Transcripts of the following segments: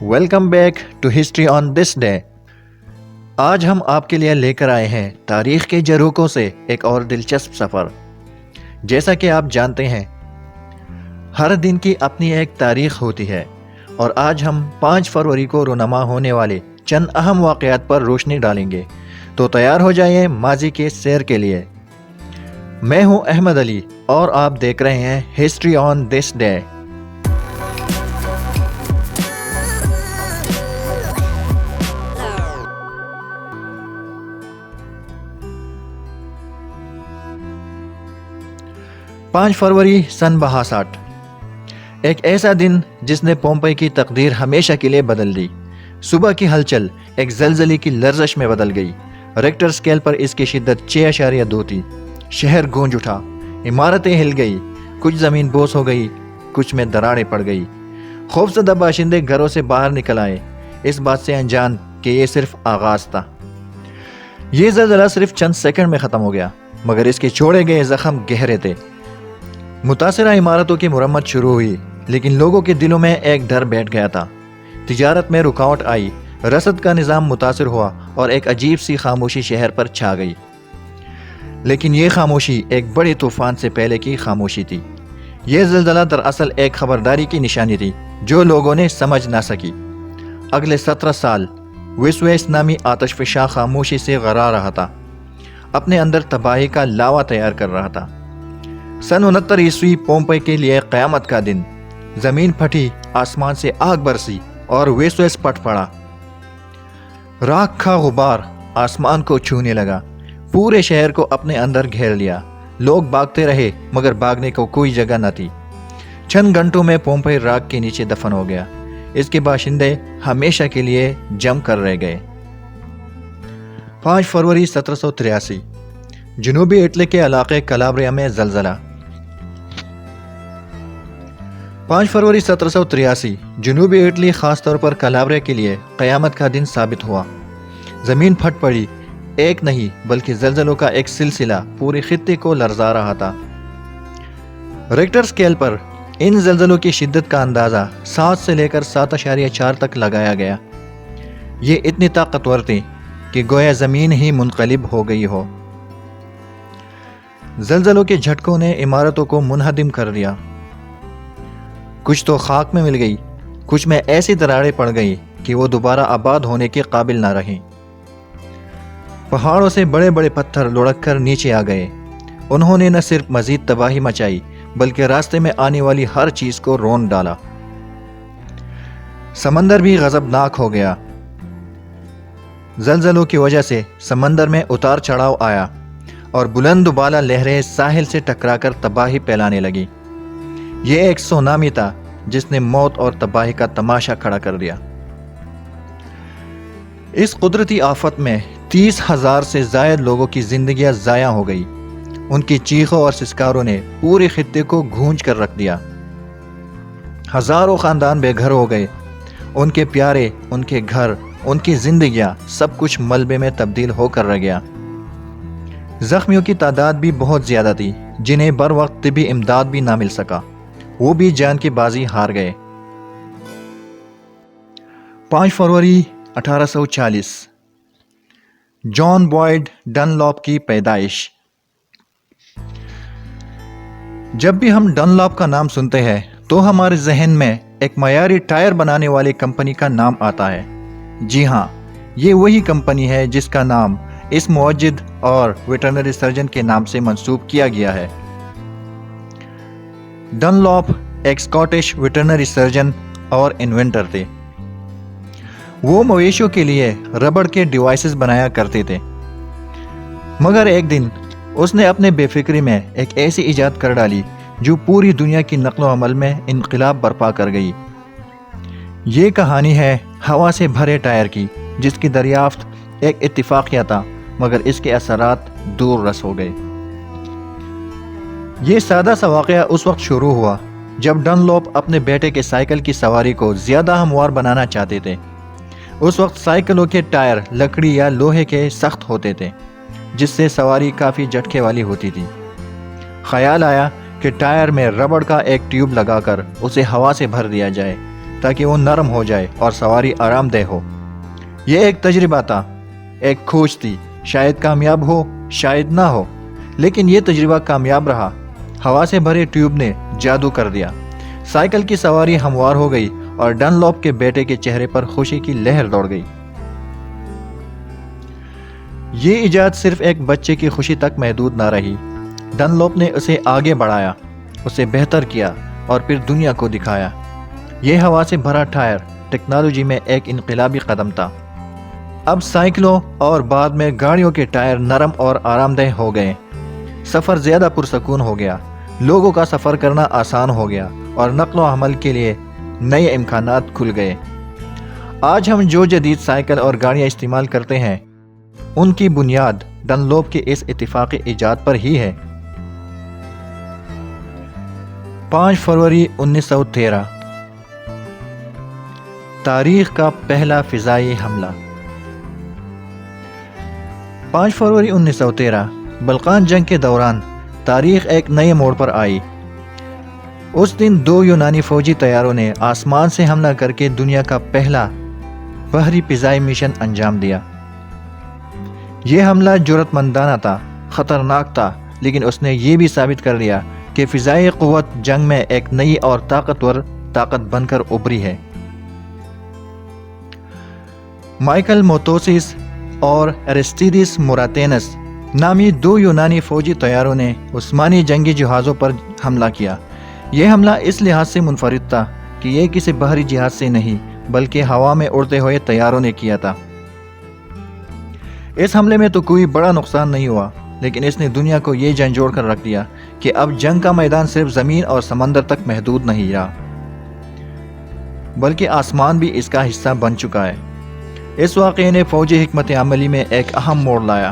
Welcome back to history on this day. آج ہم آپ کے لیے لے کر آئے ہیں تاریخ کے جھروکوں سے ایک اور دلچسپ سفر۔ جیسا کہ آپ جانتے ہیں، ہر دن کی اپنی ایک تاریخ ہوتی ہے، اور آج ہم 5 فروری کو رونما ہونے والے چند اہم واقعات پر روشنی ڈالیں گے۔ تو تیار ہو جائیں ماضی کے سیر کے لیے۔ میں ہوں احمد علی اور آپ دیکھ رہے ہیں ہسٹری آن دس ڈے۔ 5 فروری سن 62، ایک ایسا دن جس نے پومپئی کی تقدیر ہمیشہ کے لیے بدل دی۔ صبح کی ہلچل ایک زلزلے کی لرزش میں بدل گئی۔ ریکٹر اسکیل پر اس کی شدت 6.2 تھی۔ شہر گونج اٹھا، عمارتیں ہل گئی، کچھ زمین بوس ہو گئی، کچھ میں دراڑیں پڑ گئی۔ خوفزدہ باشندے گھروں سے باہر نکل آئے، اس بات سے انجان کہ یہ صرف آغاز تھا۔ یہ زلزلہ صرف چند سیکنڈ میں ختم ہو گیا، مگر اس کے چھوڑے گئے زخم گہرے تھے۔ متاثرہ عمارتوں کی مرمت شروع ہوئی، لیکن لوگوں کے دلوں میں ایک ڈر بیٹھ گیا تھا۔ تجارت میں رکاوٹ آئی، رسد کا نظام متاثر ہوا اور ایک عجیب سی خاموشی شہر پر چھا گئی۔ لیکن یہ خاموشی ایک بڑے طوفان سے پہلے کی خاموشی تھی۔ یہ زلزلہ دراصل ایک خبرداری کی نشانی تھی جو لوگوں نے سمجھ نہ سکی۔ اگلے 17 سال ویسویس نامی آتش فشاں خاموشی سے غرا رہا تھا، اپنے اندر تباہی کا لاوا تیار کر رہا تھا۔ سن 69 عیسوی پومپئی کے لیے قیامت کا دن۔ زمین پھٹی، آسمان سے آگ برسی اور ویسویس پٹ پڑا۔ راکھ کا غبار آسمان کو چھونے لگا، پورے شہر کو اپنے اندر گھیر لیا۔ لوگ بھاگتے رہے، مگر بھاگنے کو کوئی جگہ نہ تھی۔ چند گھنٹوں میں پومپئی راکھ کے نیچے دفن ہو گیا۔ اس کے باشندے ہمیشہ کے لیے جم کر رہ گئے۔ 5 فروری 1783، جنوبی اٹلی کے علاقے کلابریا میں زلزلہ۔ 5 فروری 1783 جنوبی اٹلی، خاص طور پر کلابریا کے لیے قیامت کا دن ثابت ہوا۔ زمین پھٹ پڑی، ایک نہیں بلکہ زلزلوں کا ایک سلسلہ پورے خطے کو لرزا رہا تھا۔ ریکٹر اسکیل پر ان زلزلوں کی شدت کا اندازہ 7 سے لے کر 7.4 تک لگایا گیا۔ یہ اتنی طاقتور تھی کہ گویا زمین ہی منقلب ہو گئی ہو۔ زلزلوں کے جھٹکوں نے عمارتوں کو منہدم کر دیا۔ کچھ تو خاک میں مل گئی، کچھ میں ایسی دراڑیں پڑ گئی کہ وہ دوبارہ آباد ہونے کے قابل نہ رہیں۔ پہاڑوں سے بڑے بڑے پتھر لڑک کر نیچے آ گئے۔ انہوں نے نہ صرف مزید تباہی مچائی بلکہ راستے میں آنے والی ہر چیز کو رون ڈالا۔ سمندر بھی غضبناک ہو گیا۔ زلزلوں کی وجہ سے سمندر میں اتار چڑھاؤ آیا اور بلند و بالا لہریں ساحل سے ٹکرا کر تباہی پھیلانے لگی۔ یہ ایک سونامی تھا جس نے موت اور تباہی کا تماشا کھڑا کر دیا۔ اس قدرتی آفت میں 30,000 سے زائد لوگوں کی زندگیاں ضائع ہو گئی۔ ان کی چیخوں اور سسکاروں نے پورے خطے کو گونج کر رکھ دیا۔ ہزاروں خاندان بے گھر ہو گئے۔ ان کے پیارے، ان کے گھر، ان کی زندگیاں، سب کچھ ملبے میں تبدیل ہو کر رہ گیا۔ زخمیوں کی تعداد بھی بہت زیادہ تھی، جنہیں بر وقت طبی امداد بھی نہ مل سکا۔ وہ بھی جان کی بازی ہار گئے۔ 5 فروری 1840، جان بوائڈ ڈنلاپ کی پیدائش۔ جب بھی ہم ڈنلاپ کا نام سنتے ہیں تو ہمارے ذہن میں ایک معیاری ٹائر بنانے والی کمپنی کا نام آتا ہے۔ جی ہاں، یہ وہی کمپنی ہے جس کا نام اس معجد اور ویٹرنری سرجن کے نام سے منسوب کیا گیا ہے۔ ڈنلاپ ایک اسکاٹش ویٹرنری سرجن اور انوینٹر تھے۔ وہ مویشیوں کے لیے ربڑ کے ڈیوائسز بنایا کرتے تھے، مگر ایک دن اس نے اپنے بے فکری میں ایک ایسی ایجاد کر ڈالی جو پوری دنیا کی نقل و حمل میں انقلاب برپا کر گئی۔ یہ کہانی ہے ہوا سے بھرے ٹائر کی، جس کی دریافت ایک اتفاقیہ تھا، مگر اس کے اثرات دور رس ہو گئے۔ یہ سادہ سا واقعہ اس وقت شروع ہوا جب ڈنلاپ اپنے بیٹے کے سائیکل کی سواری کو زیادہ ہموار بنانا چاہتے تھے۔ اس وقت سائیکلوں کے ٹائر لکڑی یا لوہے کے سخت ہوتے تھے، جس سے سواری کافی جھٹکے والی ہوتی تھی۔ خیال آیا کہ ٹائر میں ربڑ کا ایک ٹیوب لگا کر اسے ہوا سے بھر دیا جائے تاکہ وہ نرم ہو جائے اور سواری آرام دہ ہو۔ یہ ایک تجربہ تھا، ایک کھوج تھی، شاید کامیاب ہو شاید نہ ہو، لیکن یہ تجربہ کامیاب رہا۔ ہوا سے بھرے ٹیوب نے جادو کر دیا، سائیکل کی سواری ہموار ہو گئی اور ڈنلوپ کے بیٹے کے چہرے پر خوشی کی لہر دوڑ گئی۔ یہ ایجاد صرف ایک بچے کی خوشی تک محدود نہ رہی، ڈنلوپ نے اسے آگے بڑھایا، اسے بہتر کیا اور پھر دنیا کو دکھایا۔ یہ ہوا سے بھرا ٹائر ٹیکنالوجی میں ایک انقلابی قدم تھا۔ اب سائیکلوں اور بعد میں گاڑیوں کے ٹائر نرم اور آرام دہ ہو گئے، سفر زیادہ پرسکون ہو گیا، لوگوں کا سفر کرنا آسان ہو گیا اور نقل و حمل کے لیے نئے امکانات کھل گئے۔ آج ہم جو جدید سائیکل اور گاڑیاں استعمال کرتے ہیں ان کی بنیاد ڈنلوپ کے اس اتفاقی ایجاد پر ہی ہے۔ 5 فروری 1913 تاریخ کا پہلا فضائی حملہ۔ 5 فروری 1913 بلقان جنگ کے دوران تاریخ ایک نئے موڑ پر آئی۔ اس دن 2 یونانی فوجی طیاروں نے آسمان سے حملہ کر کے دنیا کا پہلا بحری فضائی مشن انجام دیا۔ یہ حملہ جرأت مندانہ تھا، خطرناک تھا، لیکن اس نے یہ بھی ثابت کر دیا کہ فضائی قوت جنگ میں ایک نئی اور طاقتور طاقت بن کر ابھری ہے۔ مائیکل موتوسس اور ایرسٹیڈس موراتینس نامی 2 یونانی فوجی طیاروں نے عثمانی جنگی جہازوں پر حملہ کیا۔ یہ حملہ اس لحاظ سے منفرد تھا کہ یہ کسی بحری جہاز سے نہیں بلکہ ہوا میں اڑتے ہوئے طیاروں نے کیا تھا۔ اس حملے میں تو کوئی بڑا نقصان نہیں ہوا، لیکن اس نے دنیا کو یہ جھنجھوڑ کر رکھ دیا کہ اب جنگ کا میدان صرف زمین اور سمندر تک محدود نہیں رہا، بلکہ آسمان بھی اس کا حصہ بن چکا ہے۔ اس واقعے نے فوجی حکمت عملی میں ایک اہم موڑ لایا۔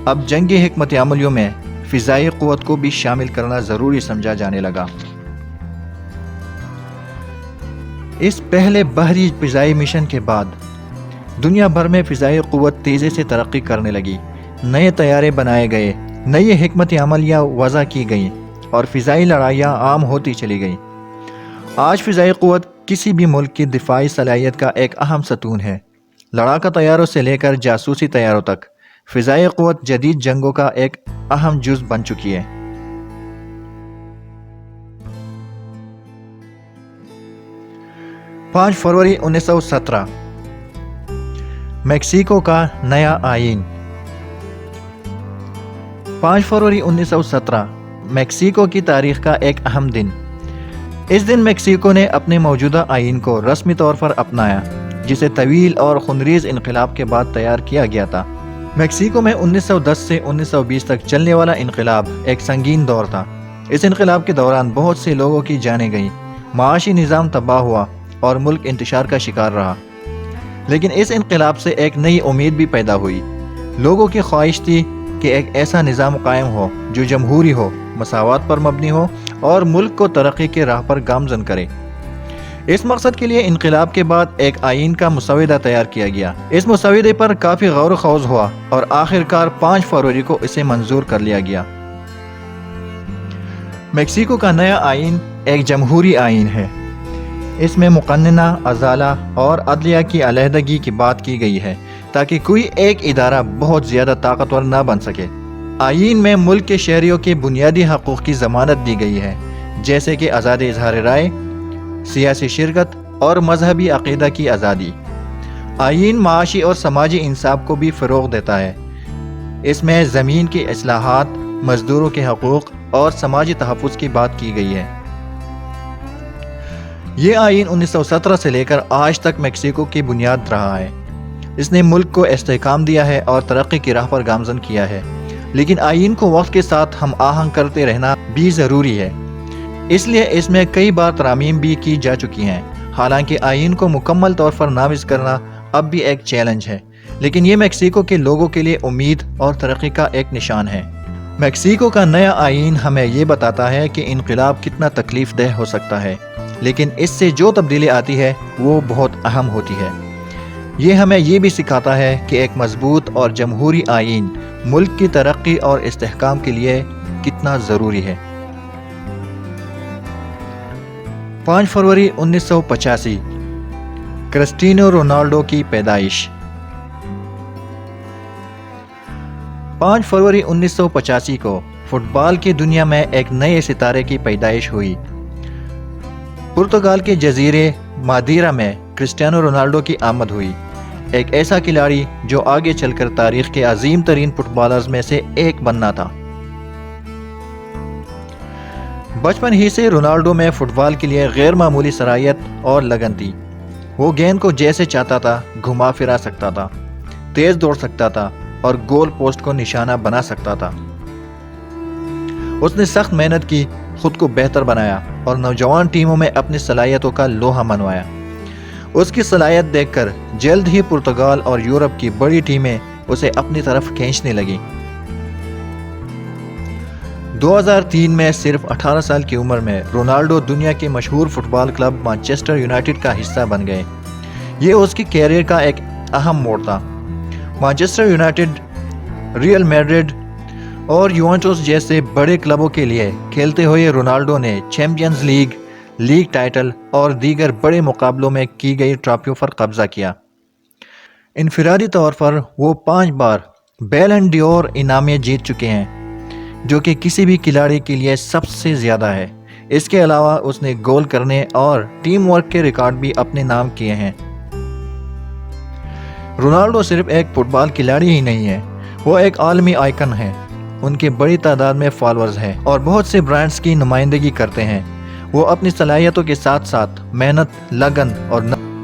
اب جنگی حکمت عملیوں میں فضائی قوت کو بھی شامل کرنا ضروری سمجھا جانے لگا۔ اس پہلے بحری فضائی مشن کے بعد دنیا بھر میں فضائی قوت تیزی سے ترقی کرنے لگی، نئے طیارے بنائے گئے، نئی حکمت عملیاں وضع کی گئیں اور فضائی لڑائیاں عام ہوتی چلی گئیں۔ آج فضائی قوت کسی بھی ملک کی دفاعی صلاحیت کا ایک اہم ستون ہے۔ لڑاکا طیاروں سے لے کر جاسوسی طیاروں تک فضائی قوت جدید جنگوں کا ایک اہم جز بن چکی ہے۔ پانچ فروری 1917 میکسیکو کا نیا آئین۔ 5 فروری 1917 میکسیکو کی تاریخ کا ایک اہم دن۔ اس دن میکسیکو نے اپنے موجودہ آئین کو رسمی طور پر اپنایا، جسے طویل اور خونریز انقلاب کے بعد تیار کیا گیا تھا۔ میکسیکو میں 1910 سے 1920 تک چلنے والا انقلاب ایک سنگین دور تھا۔ اس انقلاب کے دوران بہت سے لوگوں کی جانیں گئیں، معاشی نظام تباہ ہوا اور ملک انتشار کا شکار رہا۔ لیکن اس انقلاب سے ایک نئی امید بھی پیدا ہوئی۔ لوگوں کی خواہش تھی کہ ایک ایسا نظام قائم ہو جو جمہوری ہو، مساوات پر مبنی ہو اور ملک کو ترقی کے راہ پر گامزن کرے۔ اس مقصد کے لیے انقلاب کے بعد ایک آئین کا مسودہ تیار کیا گیا۔ اس مسودے پر کافی غور و خوض ہوا اور آخرکار 5 فروری کو اسے منظور کر لیا گیا۔ میکسیکو کا نیا آئین ایک جمہوری آئین ہے۔ اس میں مقننہ، ازالہ اور عدلیہ کی علیحدگی کی بات کی گئی ہے تاکہ کوئی ایک ادارہ بہت زیادہ طاقتور نہ بن سکے۔ آئین میں ملک کے شہریوں کے بنیادی حقوق کی ضمانت دی گئی ہے، جیسے کہ آزاد اظہار رائے، سیاسی شرکت اور مذہبی عقیدہ کی آزادی۔ آئین معاشی اور سماجی انصاف کو بھی فروغ دیتا ہے۔ اس میں زمین کی اصلاحات، مزدوروں کے حقوق اور سماجی تحفظ کی بات کی گئی ہے۔ یہ آئین 1917 سے لے کر آج تک میکسیکو کی بنیاد رہا ہے۔ اس نے ملک کو استحکام دیا ہے اور ترقی کی راہ پر گامزن کیا ہے، لیکن آئین کو وقت کے ساتھ ہم آہنگ کرتے رہنا بھی ضروری ہے۔ اس لیے اس میں کئی بار ترامیم بھی کی جا چکی ہیں۔ حالانکہ آئین کو مکمل طور پر نافذ کرنا اب بھی ایک چیلنج ہے، لیکن یہ میکسیکو کے لوگوں کے لیے امید اور ترقی کا ایک نشان ہے۔ میکسیکو کا نیا آئین ہمیں یہ بتاتا ہے کہ انقلاب کتنا تکلیف دہ ہو سکتا ہے، لیکن اس سے جو تبدیلی آتی ہے وہ بہت اہم ہوتی ہے۔ یہ ہمیں یہ بھی سکھاتا ہے کہ ایک مضبوط اور جمہوری آئین ملک کی ترقی اور استحکام کے لیے کتنا ضروری ہے۔ 5 فروری 1985 کرسٹیانو رونالڈو کی پیدائش 5 فروری 1985 کو فٹ بال کی دنیا میں ایک نئے ستارے کی پیدائش ہوئی۔ پرتگال کے جزیرے مادیرا میں کرسٹیانو رونالڈو کی آمد ہوئی، ایک ایسا کھلاڑی جو آگے چل کر تاریخ کے عظیم ترین فٹ بالرز میں سے ایک بننا تھا۔ بچپن ہی سے رونالڈو میں فٹ بال کے لیے غیر معمولی صلاحیت اور لگن تھی۔ وہ گیند کو جیسے چاہتا تھا گھما پھرا سکتا تھا، تیز دوڑ سکتا تھا اور گول پوسٹ کو نشانہ بنا سکتا تھا۔ اس نے سخت محنت کی، خود کو بہتر بنایا اور نوجوان ٹیموں میں اپنی صلاحیتوں کا لوہا منوایا۔ اس کی صلاحیت دیکھ کر جلد ہی پرتگال اور یورپ کی بڑی ٹیمیں اسے اپنی طرف کھینچنے لگیں۔ 2003 میں صرف 18 سال کی عمر میں رونالڈو دنیا کے مشہور فٹ بال کلب مانچسٹر یونائٹڈ کا حصہ بن گئے۔ یہ اس کی کیریئر کا ایک اہم موڑ تھا۔ مانچسٹر یونائٹڈ، ریئل میڈرڈ اور یوونٹس جیسے بڑے کلبوں کے لیے کھیلتے ہوئے رونالڈو نے چیمپئنز لیگ ٹائٹل اور دیگر بڑے مقابلوں میں کی گئی ٹرافیوں پر قبضہ کیا۔ انفرادی طور پر وہ 5 بار بیلن ڈیور انعامیں جیت چکے ہیں، جو کہ کسی بھی کھلاڑی کے لیے سب سے زیادہ ہے۔ اس کے علاوہ اس نے گول کرنے اور ٹیم ورک کے ریکارڈ بھی اپنے نام کیے ہیں۔ رونالڈو صرف ایک فٹ بال کھلاڑی ہی نہیں ہے، وہ ایک عالمی آئیکن ہے۔ ان کے بڑی تعداد میں فالوورز ہیں اور بہت سے برانڈز کی نمائندگی کرتے ہیں۔ وہ اپنی صلاحیتوں کے ساتھ ساتھ محنت، لگن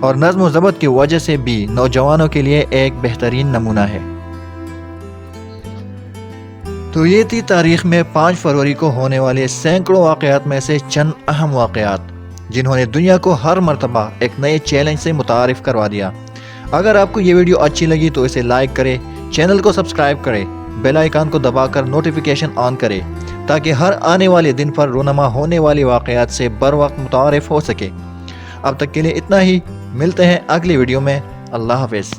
اور نظم و ضبط کی وجہ سے بھی نوجوانوں کے لیے ایک بہترین نمونہ ہے۔ تو یہ تھی تاریخ میں 5 فروری کو ہونے والے سینکڑوں واقعات میں سے چند اہم واقعات، جنہوں نے دنیا کو ہر مرتبہ ایک نئے چیلنج سے متعارف کروا دیا۔ اگر آپ کو یہ ویڈیو اچھی لگی تو اسے لائک کریں، چینل کو سبسکرائب کریں، بیل آئیکن کو دبا کر نوٹیفیکیشن آن کریں تاکہ ہر آنے والے دن پر رونما ہونے والی واقعات سے بر وقت متعارف ہو سکے۔ اب تک کے لیے اتنا ہی، ملتے ہیں اگلی ویڈیو میں۔ اللہ حافظ۔